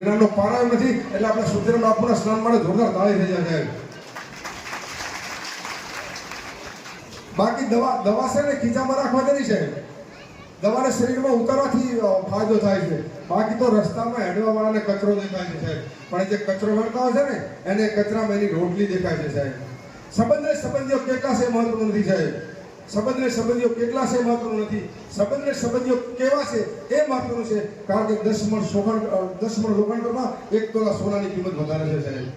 એનો પારાયો નથી એટલે આપણે સુધીરામ બાપુના સ્નાન માટે જોરદાર તાળી થઈ જાય છે. બાકી દવા છે ને ખીચામાં રાખવા દેની છે. દવાને શરીરમાં ઉતારવાથી ફાયદો થાય છે. બાકી તો રસ્તામાં હેડવા વાળાને કચરો દેખાય છે સાહેબ. પણ જે કચરો વળતા હોય છે ને એને કચરામાં એની રોટલી દેખાય છે સાહેબ. સંબંધીઓ કેટલા છે મહત્વનું નથી સાહેબ. સંબંધીઓ કેટલા છે મહત્વનું નથી. સંબંધીઓ કેવા છે એ મહત્વનું છે. કારણ કે 10 મણ રોકાણ કરવા 1 તોલા સોનાની કિંમત વધારે છે સાહેબ.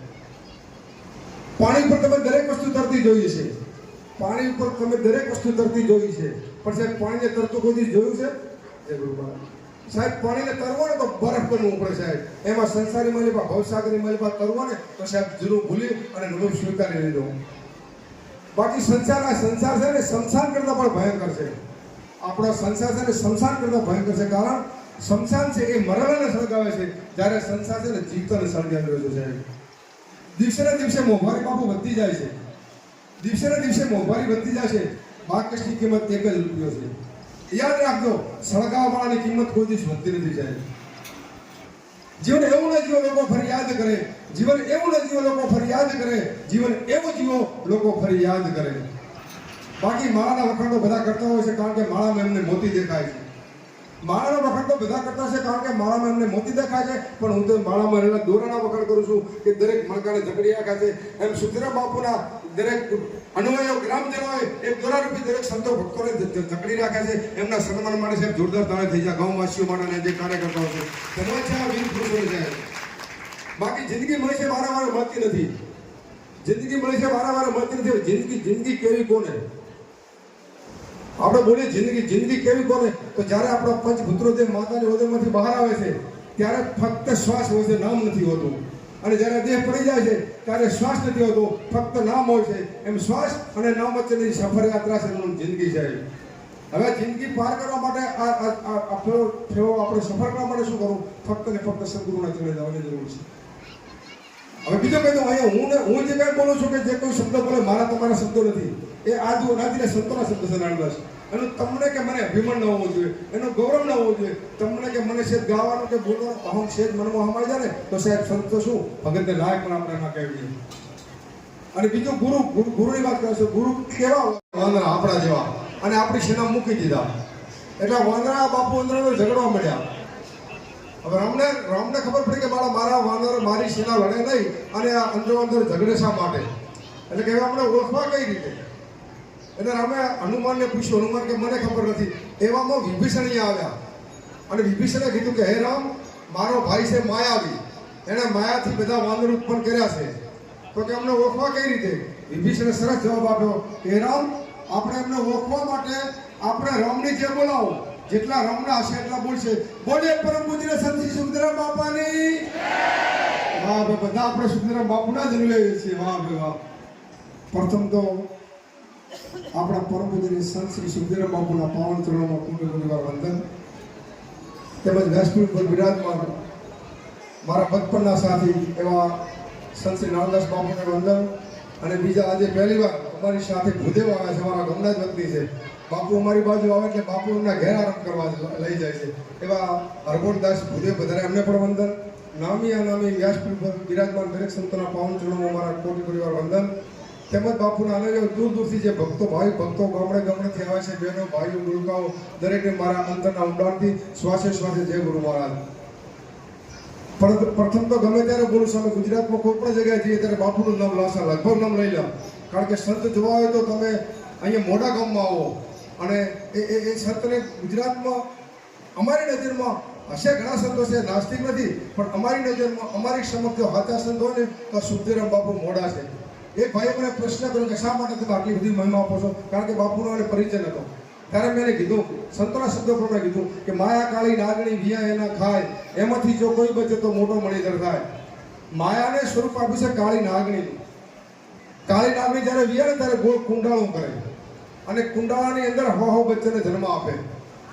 પાણી પર તમે દરેક વસ્તુ તરતી જોઈએ છે. પાણી ઉપર તમે દરેક વસ્તુ તરતી જોઈ છે. પણ સાહેબ પાણીને તરતું કોઈ જોયું છે? સાહેબ પાણીને તરવો ને તો બરફ બનવું પડે સાહેબ. એમાં સંસારી માલિપા ભવસાગરની માલિપા તરવો ને તો સાહેબ જૂનું ભૂલી અને નવું સ્વીકારી લીધો. બાકી સંસાર છે ને શમશાન કરતા પણ ભયંકર છે. આપણો સંસાર છે ને શમશાન કરતા ભયંકર છે. કારણ શમશાન છે એ મરેલાને સળગાવે છે, જ્યારે સંસાર છે ને જીવતાને સળગાવી રહ્યો છે સાહેબ. દિવસે ને દિવસે મોંઘવારી બાપુ વધતી જાય છે. દિવસે ને દિવસે મોંઘવારી વધતી જાય છે. બાકસની કિંમત 1 જ રૂપિયો છે. યાદ રાખજો, સળગાવવા વાળાની કિંમત કોઈ દિવસ વધતી નથી સાહેબ. જીવન એવું ન જીવો લોકો ફરિયાદ કરે. જીવન એવું ન જીવો લોકો ફરિયાદ કરે. જીવન એવું જીવો લોકો ફરિયાદ કરે. બાકી માળાના વખાણ તો બધા કરતા હોય છે, કારણ કે માળામાં એમને મોતી દેખાય છે. માળાના વખાણ તો બધા કરતા છે, કારણ કે માળામાં એમને મોતી દેખાય છે. પણ હું તો માળામાં રહેલા દોરાના વખાણ કરું છું કે દરેક મણકાને જકડી રાખ્યા છે. એમ સુધીરામ બાપુના દરેક અનુયાયીઓ ગ્રામજનોએ એક દોરારૂપી દરેક સંતો ભક્તોને જકડી રાખ્યા છે. એમના સન્માન માટે સાહેબ જોરદાર તાળી થઈ જાય. ગામવાસીઓ માટે જે કાર્યકર્તાઓ છે ધન્યવાદ છે આ વીર પુરુષોને સાહેબ. બાકી જિંદગી મળે છે વારંવાર મળતી નથી. જિંદગી મળે છે વારંવાર મળતી નથી. જિંદગી કેવી કોને આપણે બોલીએ જિંદગી કેવી કોને? તો જ્યારે આપણા પંચભૂત્રો જે માતાની ઉદરમાંથી બહાર આવે છે ત્યારે ફક્ત શ્વાસ હોય છે, નામ નથી હોતું. અને જ્યારે દેહ પડી જાય છે ત્યારે શ્વાસ નથી હોતો, ફક્ત નામ હોય છે. એમ શ્વાસ અને નામ વચ્ચેની સફર યાત્રા છે જિંદગી છે. હવે જિંદગી પાર કરવા માટે આપણે સફર કરવા માટે શું કરવું? ફક્ત ને ફક્ત સદગુરુના ચરણે જવાની જરૂર છે. હવે બીજું કહી દઉં, અહીંયા હું જે કંઈ બોલું છું કે જે કોઈ શબ્દ બોલે મારા તમારા શબ્દો નથી. એ આદિને સંતોના શબ્દ છે નાનદાસ. એનું તમને કે મને અભિમાન ન હોવું જોઈએ, એનું ગૌરવ ન હોવું જોઈએ. તમને કે મને શેદ ગાવાનું કે બોલવાનું અહમ શેદ મનમાં હમાઈ જાય ને તો સાહેબ સંતો શું ભગતને લાયક પણ આપણે ના કહેવી જોઈએ. અને બીજું ગુરુની વાત કરશો. ગુરુ કેવા વાંદરા આપણા જેવા, અને આપણી સેના મૂકી દીધા એટલે વાંદરા બાપુ વાંદરાનો ઝઘડવા મળ્યા. હવે રામને ખબર પડી કે મારા વાંદર મારી સેના લડે નહીં અને આ અંદર ઝઘડે શા માટે? એટલે કે આપણે ઓળખવા કઈ રીતે? એટલે રામે હનુમાનને પૂછ્યું. હનુમાન કે મને ખબર નથી. એવામાં વિભીષણ આવ્યા અને વિભીષણે કીધું કે હે રામ, મારો ભાઈ છે માયાવી, એણે માયાથી બધા વાંદર ઉત્પન્ન કર્યા છે, તો કે અમને ઓળખવા કઈ રીતે? વિભીષણે સરસ જવાબ આપ્યો કે રામ, આપણે એમને ઓળખવા માટે આપણે રામની જે બોલાવો, જેટલા રામના હશે એટલા બોલશે. બોલે પરમ પૂજ્ય સંત શ્રી સુખદેવ બાપાની. વાહ ભાઈ, બધા આપણે સુખદેવ બાપુના જ લઈએ છીએ. વાહ ભાઈ વાહ. પ્રથમ તો આપણા પરમ પૂજ્ય સંત શ્રી સુખદેવ બાપુના પાવન ચરણોમાં પૂર્ણ વંદન, તેમજ વ્યાસપીઠ પર બિરાજમાન મારા બચપનના સાથી એવા સંત શ્રી નારદાસ બાપુને વંદન. અને બીજા આજે પહેલી વાર અમારી સાથે ભૂદેવ આવ્યા છે, અમારા ગમના જ વતની છે. બાપુ અમારી બાજુ આવે એટલે બાપુ એમના ઘેર આરામ કરવા લઈ જાય છે. એવા હરગોણદાસ ભૂદેવ બધાને એમને પણ વંદન. નામી અનામી વ્યાસપીઠ પર બિરાજમાન દરેક સંતોના પાવન ચરણોમાં મારા કોટી પરિવાર વંદન. તેમજ બાપુના અનેક દૂર દૂરથી જે ભક્તો ગામડેથી આવે છે, બહેનો ભાઈઓ ગુરુકાઓ દરેકને મારા અંતરના ઊંડાણથી શ્વાસે શ્વાસે જય ગુરુ મહારાજ. પ્રથમ તો ગમે ત્યારે બોલું છું, અમે ગુજરાતમાં કોઈ પણ જગ્યાએ જઈએ ત્યારે બાપુનું નામ લાવશા, લગભગ નામ લઈ લો. કારણ કે સંત જોવા હોય તો તમે અહીંયા મોટા ગામમાં આવો અને એ સંતને ગુજરાતમાં અમારી નજરમાં હશે ઘણા સંતો છે, નાસ્તિક નથી, પણ અમારી નજરમાં અમારી સમક્ષ હાચા સંત હોય ને તો સુખદેવરામ બાપુ મોડા છે. એક ભાઈએ મને પ્રશ્ન કર્યો કે શા માટે તમે આટલી બધી મહિમા આપો છો? કારણ કે બાપુનો એને પરિચય નહોતો. ત્યારે મેં કીધું, સંતોના શબ્દો પ્રમાણે કીધું કે માયા કાળી નાગણી વિયા એના ખાય, એમાંથી જો કોઈ બચે તો મોટો મણીધર થાય. માયાને સ્વરૂપ આપ્યું છે કાળી નાગણીનું. કાળી નાગણી જ્યારે વિયા ને ત્યારે ગોળ કુંડાળું કરે અને કુંડાળાની અંદર હવા બચ્ચાને જન્મ આપે.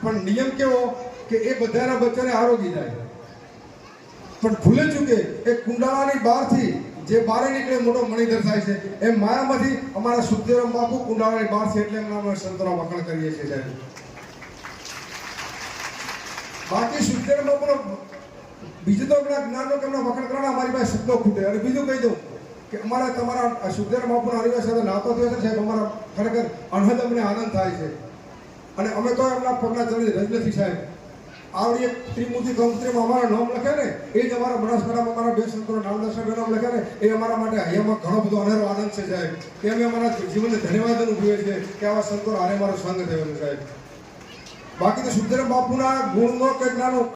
પણ નિયમ કેવો કે એ બધાના બચ્ચાને આરોગી જાય. પણ ભૂલે ચૂકે એ કુંડાળાની બહારથી જે બારે નીકળે મોટો મણીધર થાય છે. એમ માયામાંથી અમારા સુખદેવરામ બાપુ કુંડાળાની બહાર છે, એટલે એમના અમે સંતોના વખાણ કરીએ છીએ સાહેબ. બાકી સુખદેવરામ બાપુનો બીજું તો હમણાં જ્ઞાનનો કે હમણાં વખાણ કરવાના અમારી પાસે શબ્દો ખૂટે. અને બીજું કહી દઉં કે અમારા તમારા સુખદેવ બાપુના હરિવાસ સાથે નાતો થયો છે સાહેબ, અમારા ખરેખર અનહદ અમને આનંદ થાય છે. અને અમે તો એમના પગના ચડી રજ નથી સાહેબ. આવડી એક ત્રિમૂર્તિ કંકુત્રીમાં અમારા નામ લખે ને, એ જ અમારા બનાસકાંઠામાં અમારા બે સંતોના નામ દર્શન નામ લખે ને, એ અમારા માટે અહીંયામાં ઘણો બધો અનેરો આનંદ છે સાહેબ. કે અમે અમારા જીવનને ધન્યવાદ અનુભવીએ છીએ કે આવા સંતો હારે મારો સંગ થયો છે સાહેબ. બાકી તો સુખદેવ બાપુના ગુણનો કે જ્ઞાનો